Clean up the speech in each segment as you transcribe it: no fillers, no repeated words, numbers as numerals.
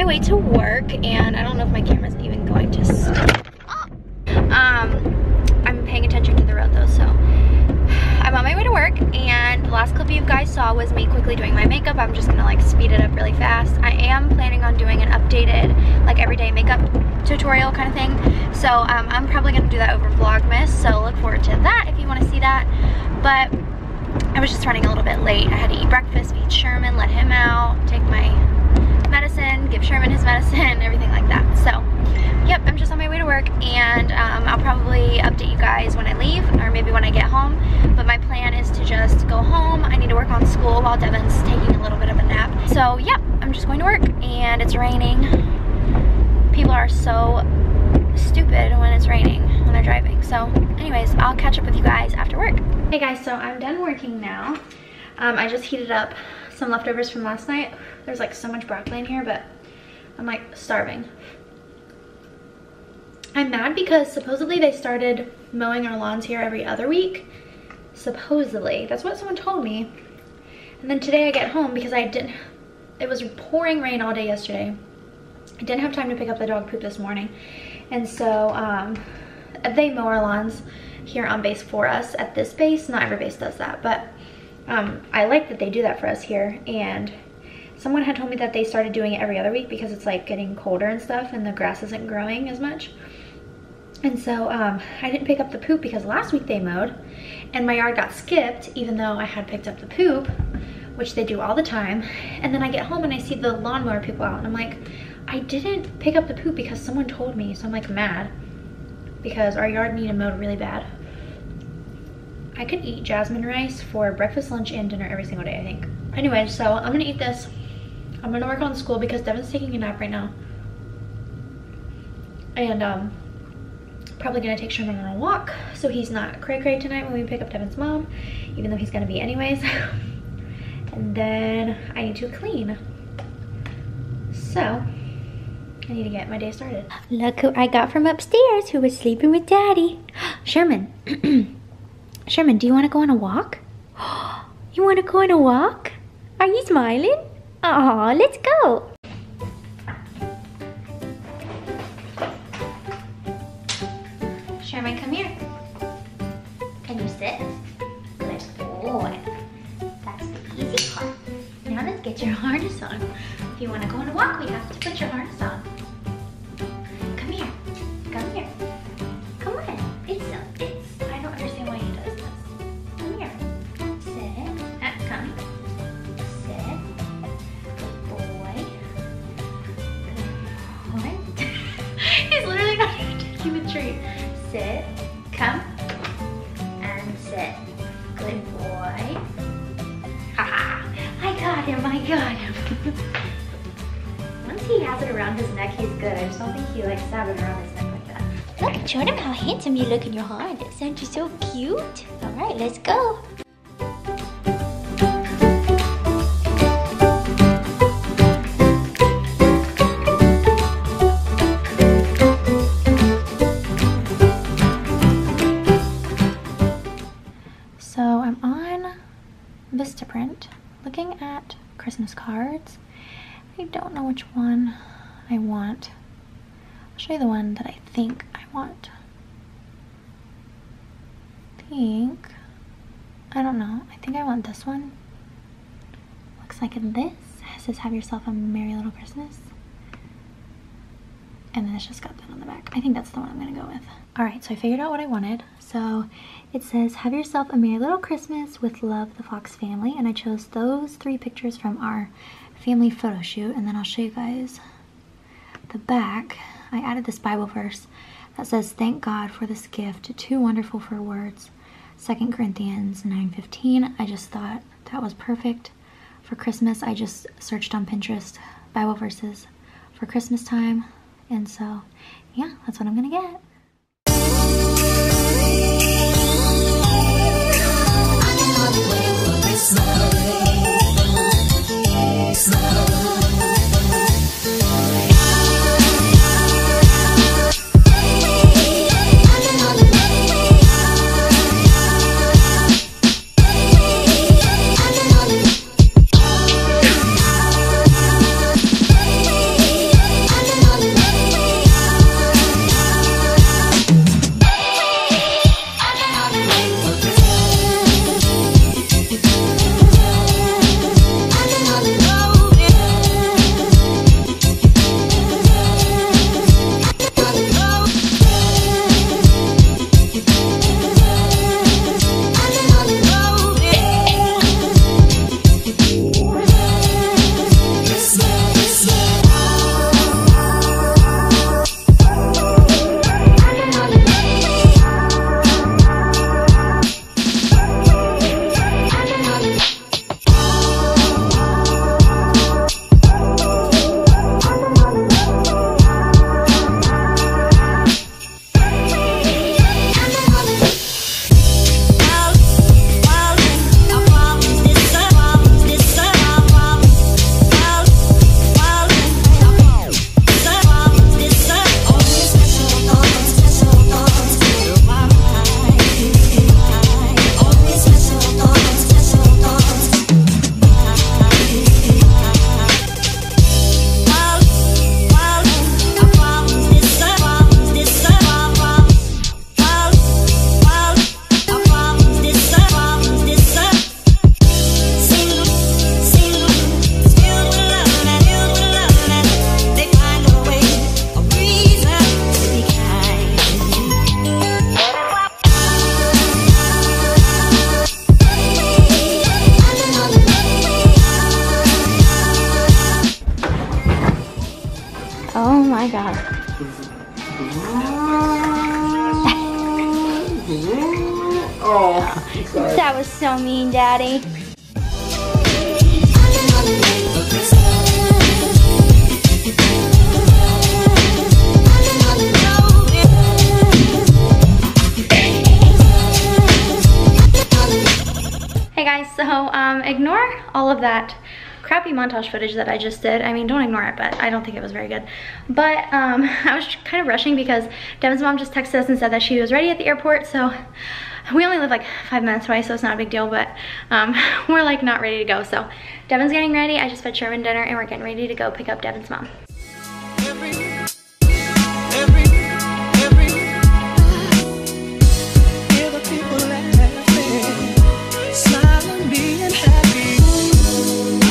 way to work, and I don't know if my camera's even going to stop. I'm paying attention to the road though, so I'm on my way to work, and the last clip you guys saw was me quickly doing my makeup. I'm just gonna like speed it up really fast. I am planning on doing an updated, like everyday makeup tutorial kind of thing. So I'm probably gonna do that over VLOGMAS, so look forward to that if you wanna see that. But I was just running a little bit late. I had to eat breakfast, feed Sherman, let him out, take my medicine, give Sherman his medicine, everything like that. So yep, I'm just on my way to work, and I'll probably update you guys when I leave, or maybe when I get home. But my plan is to just go home. I need to work on school while Devin's taking a little bit of a nap. So yep, I'm just going to work, and it's raining. People are so stupid when it's raining, when they're driving. So anyways, I'll catch up with you guys after work. Hey guys, so I'm done working now. I just heated up some leftovers from last night. There's like so much broccoli in here, but I'm like starving. I'm mad because supposedly they started mowing our lawns here every other week. Supposedly, that's what someone told me. And then today I get home because it was pouring rain all day yesterday. I didn't have time to pick up the dog poop this morning. And so they mow our lawns here on base for us at this base. Not every base does that, but I like that they do that for us here. And someone had told me that they started doing it every other week because it's like getting colder and stuff and the grass isn't growing as much. And so I didn't pick up the poop because last week they mowed and my yard got skipped even though I had picked up the poop, which they do all the time. And then I get home and I see the lawnmower people out and I'm like, I didn't pick up the poop because someone told me. So I'm like mad because our yard needed mowed really bad. I could eat jasmine rice for breakfast, lunch, and dinner every single day, I think. Anyway, so I'm gonna eat this. I'm gonna work on school because Devin's taking a nap right now. And probably gonna take Sherman on a walk so he's not cray-cray tonight when we pick up Devin's mom, even though he's gonna be anyways. And then I need to clean. So I need to get my day started. Look who I got from upstairs who was sleeping with Daddy. Sherman. Sherman, do you want to go on a walk? You want to go on a walk? Are you smiling? Aw, let's go. Sherman, come here. Can you sit? Good boy. That's the easy part. Now let's get your harness on. If you want to go on a walk, we have to put your harness on. Come here. Come here. Come on. It's I don't understand why he does this. Come here. Sit. Come. Sit. Good boy. Good boy. He's literally not even taking the treat. Sit. Come. And sit. Good boy. Haha. I got him. I got him. Once he has it around his neck, he's good. I just don't think he likes to have it around his neck like that. Look, show him how handsome you look in your harness. Aren't you so cute? All right, let's go. So I'm on Vistaprint looking at Christmas cards. I don't know which one I want. I'll show you the one that I think I want. I don't know. I think I want this one. Looks like this. It says, have yourself a merry little Christmas. And then it's just got that on the back. I think that's the one I'm gonna go with. All right, so I figured out what I wanted. So it says, have yourself a merry little Christmas with love, the Foxx family. And I chose those 3 pictures from our family photo shoot. And then I'll show you guys the back. I added this Bible verse that says, thank God for this gift, too wonderful for words. 2 Corinthians 9:15. I just thought that was perfect for Christmas. I just searched on Pinterest Bible verses for Christmas time. And so, yeah, that's what I'm gonna get. my God. Oh, sorry. That was so mean, Daddy. Hey guys, so ignore all of that crappy montage footage that I just did. I mean, don't ignore it, but I don't think it was very good. But I was kind of rushing because Devin's mom just texted us and said that she was ready at the airport, so we only live like 5 minutes away, so it's not a big deal, but we're like not ready to go. So Devin's getting ready. I just fed Sherman dinner and we're getting ready to go pick up Devin's mom.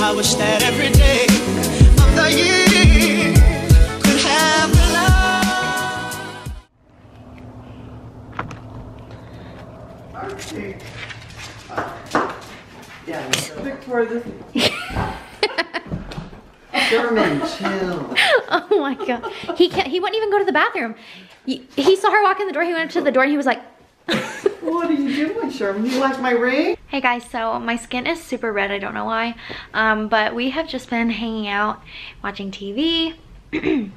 I wish that every day of the year could have love. Okay. Yeah, Victoria, this Sherman, chill. Oh my God. He wouldn't even go to the bathroom. He saw her walk in the door, he went up to the door and he was like, what are you doing, Sherman? You like my ring? Hey guys, so my skin is super red, I don't know why, but we have just been hanging out, watching TV. You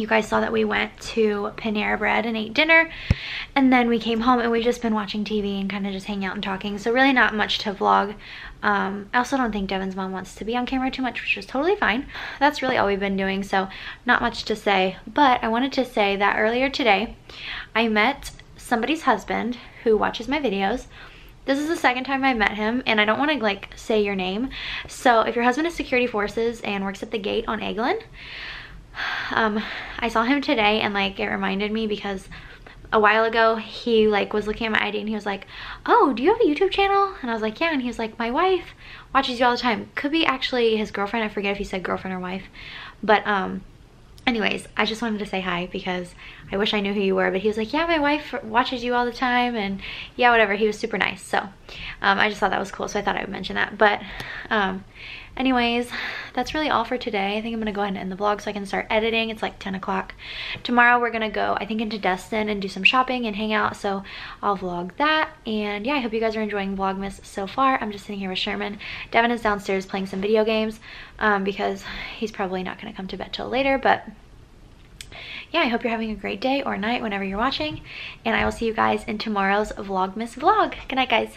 guys saw that we went to Panera Bread and ate dinner, and then we came home and we've just been watching TV and kind of just hanging out and talking, so really not much to vlog. I also don't think Devin's mom wants to be on camera too much, which is totally fine. That's really all we've been doing, so not much to say, but I wanted to say that earlier today, I met somebody's husband who watches my videos. This is the second time I met him, and I don't want to like say your name. So if your husband is security forces and works at the gate on Eglin, I saw him today and like it reminded me because a while ago he like was looking at my ID and he was like, oh, do you have a YouTube channel? And I was like, yeah. And he was like, my wife watches you all the time. Could be actually his girlfriend. I forget if he said girlfriend or wife, but anyways, I just wanted to say hi because I wish I knew who you were, but he was like, yeah, my wife watches you all the time, and yeah, whatever. He was super nice, so I just thought that was cool, so I thought I would mention that. But anyways, that's really all for today. I think I'm gonna go ahead and end the vlog so I can start editing. It's like 10 o'clock. Tomorrow we're gonna go, I think, into Destin and do some shopping and hang out, so I'll vlog that. And yeah, I hope you guys are enjoying Vlogmas so far. I'm just sitting here with Sherman. Devin is downstairs playing some video games because he's probably not gonna come to bed till later, but yeah, I hope you're having a great day or night whenever you're watching, and I will see you guys in tomorrow's Vlogmas vlog. Good night, guys.